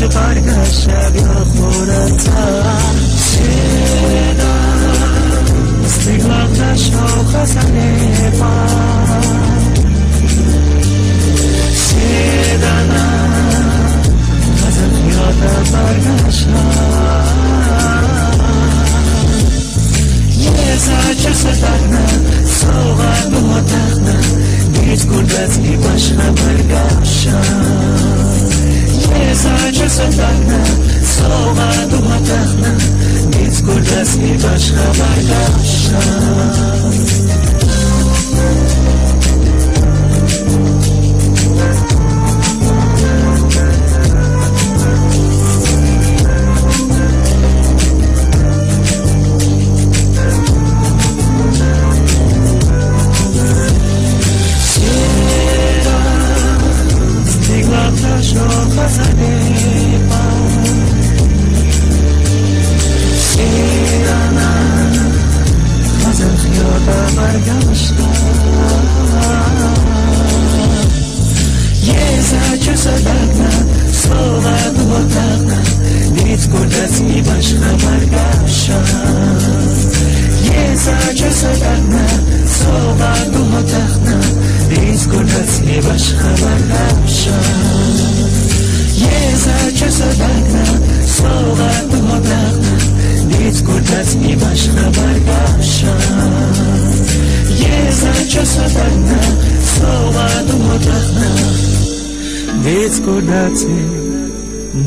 برگشت شب یا خورتم شدم استقلالش شاخصن پام شدنم از خیالم برگشتم یه سرچه صدقنم سوغن و تخنم نیت گردت ای باشم برگشتم یه سرچه صدقنم سوغن و تخنم نیت گردت ای باشم برگشتم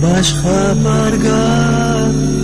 باش خبرگار